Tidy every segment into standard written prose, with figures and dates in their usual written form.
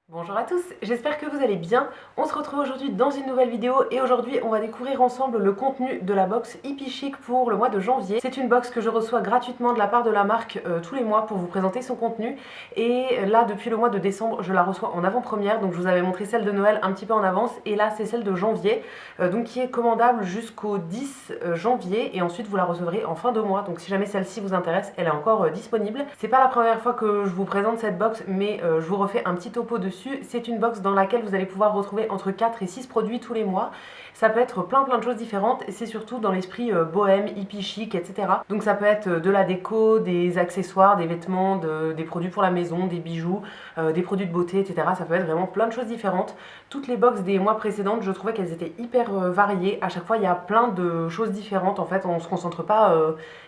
Bonjour à tous, j'espère que vous allez bien. On se retrouve aujourd'hui dans une nouvelle vidéo et aujourd'hui on va découvrir ensemble le contenu de la box Hippie Chic pour le mois de janvier. C'est une box que je reçois gratuitement de la part de la marque tous les mois pour vous présenter son contenu et là depuis le mois de décembre je la reçois en avant-première, donc je vous avais montré celle de Noël un petit peu en avance et là c'est celle de janvier donc qui est commandable jusqu'au 10 janvier et ensuite vous la recevrez en fin de mois, donc si jamais celle-ci vous intéresse elle est encore disponible. C'est pas la première fois que je vous présente cette box mais je vous refais un petit topo dessus. C'est une box dans laquelle vous allez pouvoir retrouver entre 4 et 6 produits tous les mois. Ça peut être plein de choses différentes et c'est surtout dans l'esprit bohème, hippie chic, etc. Donc ça peut être de la déco, des accessoires, des vêtements, des produits pour la maison, des bijoux, des produits de beauté, etc. Ça peut être vraiment plein de choses différentes. Toutes les box des mois précédentes, je trouvais qu'elles étaient hyper variées. À chaque fois, il y a plein de choses différentes. En fait, on ne se concentre pas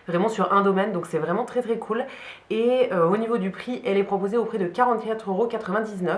vraiment sur un domaine, donc c'est vraiment très cool. Et au niveau du prix, elle est proposée au prix de 44,99 €.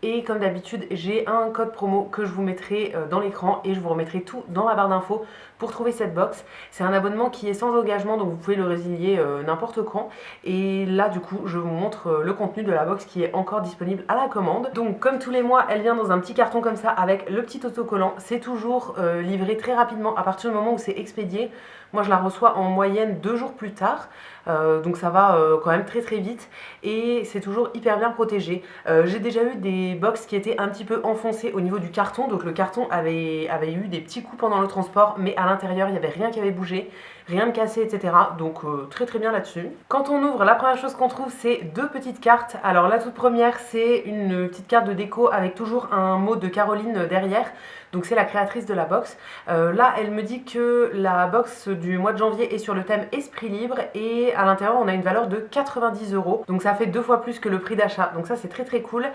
Et comme d'habitude, j'ai un code promo que je vous mettrai dans l'écran et je vous remettrai tout dans la barre d'infos pour trouver cette box. C'est un abonnement qui est sans engagement, donc vous pouvez le résilier n'importe quand. Et là, du coup, je vous montre le contenu de la box qui est encore disponible à la commande. Donc, comme tous les mois, elle vient dans un petit carton comme ça avec le petit autocollant. C'est toujours livré très rapidement à partir du moment où c'est expédié. Moi, je la reçois en moyenne 2 jours plus tard. Donc ça va quand même très vite et c'est toujours hyper bien protégé. J'ai déjà eu des box qui étaient un petit peu enfoncées au niveau du carton, donc le carton avait eu des petits coups pendant le transport, mais à l'intérieur il n'y avait rien qui avait bougé, rien de cassé, etc. Donc très bien là-dessus. Quand on ouvre, la première chose qu'on trouve c'est deux petites cartes. Alors la toute première c'est une petite carte de déco avec toujours un mot de Caroline derrière. Donc c'est la créatrice de la box. Là elle me dit que la box du mois de janvier est sur le thème Esprit Libre et à l'intérieur on a une valeur de 90 €. Donc ça fait 2 fois plus que le prix d'achat. Donc ça c'est très cool.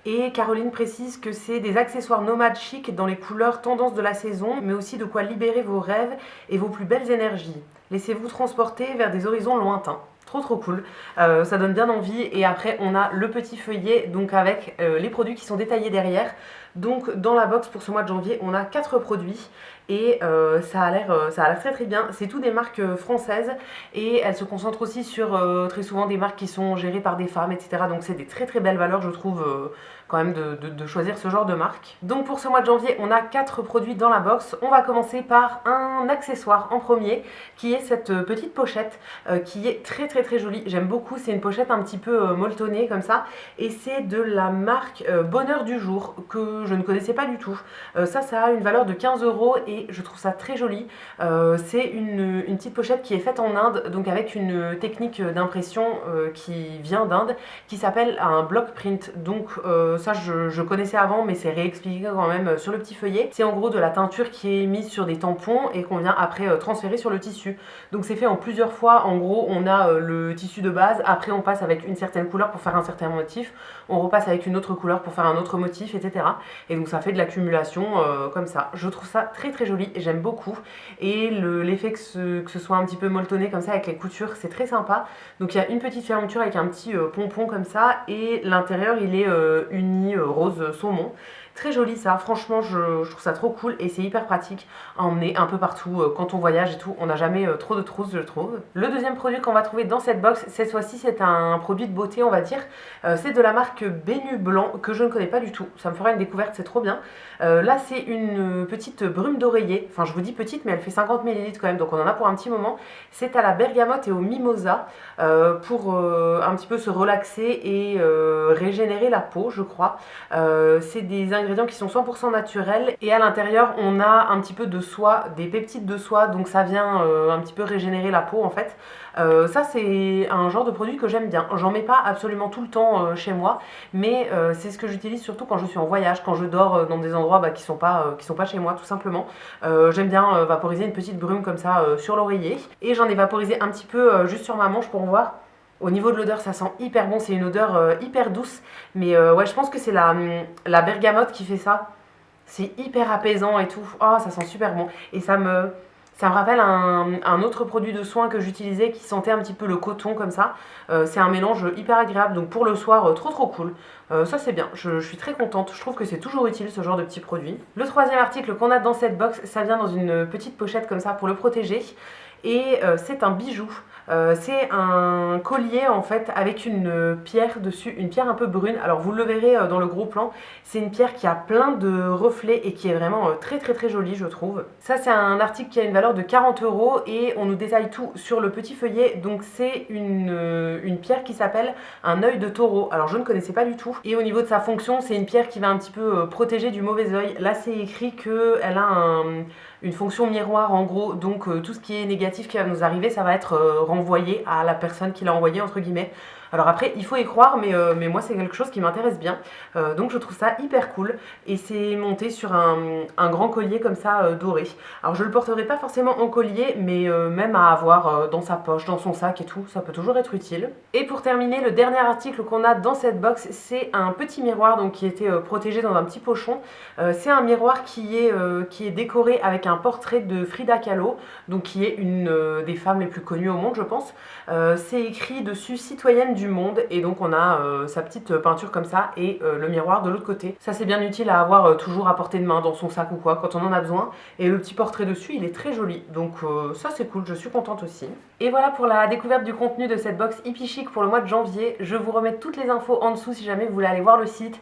Et Caroline précise que c'est des accessoires nomades chic dans les couleurs tendance de la saison, mais aussi de quoi libérer vos rêves et vos plus belles énergies. Laissez-vous transporter vers des horizons lointains. Trop cool, ça donne bien envie. Et après on a le petit feuillet donc avec les produits qui sont détaillés derrière. Donc dans la box pour ce mois de janvier on a 4 produits et ça a l'air très bien. C'est tout des marques françaises et elles se concentrent aussi sur très souvent des marques qui sont gérées par des femmes, etc. Donc c'est des très belles valeurs je trouve quand même de choisir ce genre de marque. Donc pour ce mois de janvier on a 4 produits dans la box. On va commencer par un accessoire en premier qui est cette petite pochette qui est très jolie. J'aime beaucoup, c'est une pochette un petit peu molletonnée comme ça et c'est de la marque Bonheur du Jour que je ne connaissais pas du tout. Ça a une valeur de 15 € et je trouve ça très joli. C'est une petite pochette qui est faite en Inde, donc avec une technique d'impression qui vient d'Inde, qui s'appelle un block print. Donc ça je connaissais avant, mais c'est réexpliqué quand même sur le petit feuillet. C'est en gros de la teinture qui est mise sur des tampons et qu'on vient après transférer sur le tissu. Donc c'est fait en plusieurs fois. En gros on a le tissu de base, après on passe avec une certaine couleur pour faire un certain motif, on repasse avec une autre couleur pour faire un autre motif, etc. Et donc ça fait de l'accumulation comme ça. Je trouve ça très joli et j'aime beaucoup. Et l'effet que ce soit un petit peu molletonné comme ça avec les coutures, c'est très sympa. Donc il y a une petite fermeture avec un petit pompon comme ça et l'intérieur il est uni rose saumon. Très joli ça, franchement je trouve ça trop cool et c'est hyper pratique à emmener un peu partout quand on voyage et tout. On n'a jamais trop de trousses je trouve. Le deuxième produit qu'on va trouver dans cette box, cette fois-ci c'est un produit de beauté on va dire. C'est de la marque Bénu Blanc que je ne connais pas du tout. Ça me fera une découverte, c'est trop bien. Là c'est une petite brume d'oreiller. Enfin je vous dis petite mais elle fait 50 ml quand même, donc on en a pour un petit moment. C'est à la bergamote et au mimosa pour un petit peu se relaxer et régénérer la peau je crois. C'est des ingrédients qui sont 100% naturels et à l'intérieur on a un petit peu de soie, des peptides de soie, donc ça vient un petit peu régénérer la peau en fait. Ça c'est un genre de produit que j'aime bien. J'en mets pas absolument tout le temps chez moi, mais c'est ce que j'utilise surtout quand je suis en voyage, quand je dors dans des endroits qui sont pas chez moi tout simplement. J'aime bien vaporiser une petite brume comme ça sur l'oreiller et j'en ai vaporisé un petit peu juste sur ma manche pour voir. Au niveau de l'odeur, ça sent hyper bon, c'est une odeur hyper douce, mais ouais, je pense que c'est la bergamote qui fait ça. C'est hyper apaisant et tout. Oh, ça sent super bon. Et ça me rappelle un autre produit de soin que j'utilisais qui sentait un petit peu le coton comme ça. C'est un mélange hyper agréable, donc pour le soir, trop cool. Ça c'est bien, je suis très contente, je trouve que c'est toujours utile ce genre de petits produits. Le troisième article qu'on a dans cette box, ça vient dans une petite pochette comme ça pour le protéger. Et c'est un bijou C'est un collier en fait avec une pierre dessus, une pierre un peu brune. Alors vous le verrez dans le gros plan, c'est une pierre qui a plein de reflets et qui est vraiment très jolie je trouve. Ça c'est un article qui a une valeur de 40 € et on nous détaille tout sur le petit feuillet. Donc c'est une pierre qui s'appelle un œil de taureau. Alors je ne connaissais pas du tout. Et au niveau de sa fonction, c'est une pierre qui va un petit peu protéger du mauvais œil. Là c'est écrit qu'elle a une fonction miroir en gros, donc tout ce qui est négatif qui va nous arriver, ça va être renvoyé à la personne qui l'a envoyé entre guillemets. Alors après il faut y croire, mais moi c'est quelque chose qui m'intéresse bien, donc je trouve ça hyper cool. Et c'est monté sur un grand collier comme ça doré. Alors je le porterai pas forcément en collier, mais même à avoir dans sa poche, dans son sac et tout, ça peut toujours être utile. Et pour terminer, le dernier article qu'on a dans cette box, c'est un petit miroir donc qui était protégé dans un petit pochon. C'est un miroir qui est décoré avec un portrait de Frida Kahlo, donc qui est une des femmes les plus connues au monde je pense. C'est écrit dessus citoyenne du monde, et donc on a sa petite peinture comme ça et le miroir de l'autre côté. Ça c'est bien utile à avoir toujours à portée de main dans son sac ou quoi quand on en a besoin. Et le petit portrait dessus il est très joli, donc ça c'est cool, je suis contente aussi. Et voilà pour la découverte du contenu de cette box Hippie Chic pour le mois de janvier. Je vous remets toutes les infos en dessous si jamais vous voulez aller voir le site,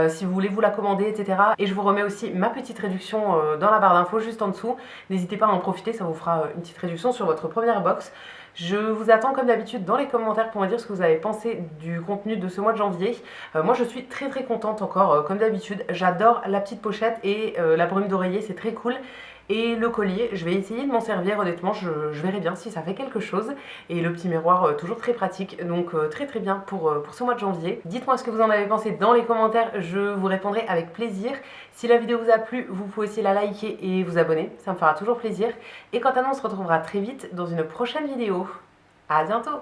si vous voulez vous la commander, etc. Et je vous remets aussi ma petite réduction dans la barre d'infos juste en dessous. N'hésitez pas à en profiter, ça vous fera une petite réduction sur votre première box. Je vous attends comme d'habitude dans les commentaires pour me dire ce que vous avez pensé du contenu de ce mois de janvier. Moi je suis très contente encore comme d'habitude. J'adore la petite pochette et la brume d'oreiller, c'est très cool. Et le collier, je vais essayer de m'en servir honnêtement, je verrai bien si ça fait quelque chose. Et le petit miroir, toujours très pratique, donc très bien pour ce mois de janvier. Dites-moi ce que vous en avez pensé dans les commentaires, je vous répondrai avec plaisir. Si la vidéo vous a plu, vous pouvez aussi la liker et vous abonner, ça me fera toujours plaisir. Et quant à nous, on se retrouvera très vite dans une prochaine vidéo. À bientôt!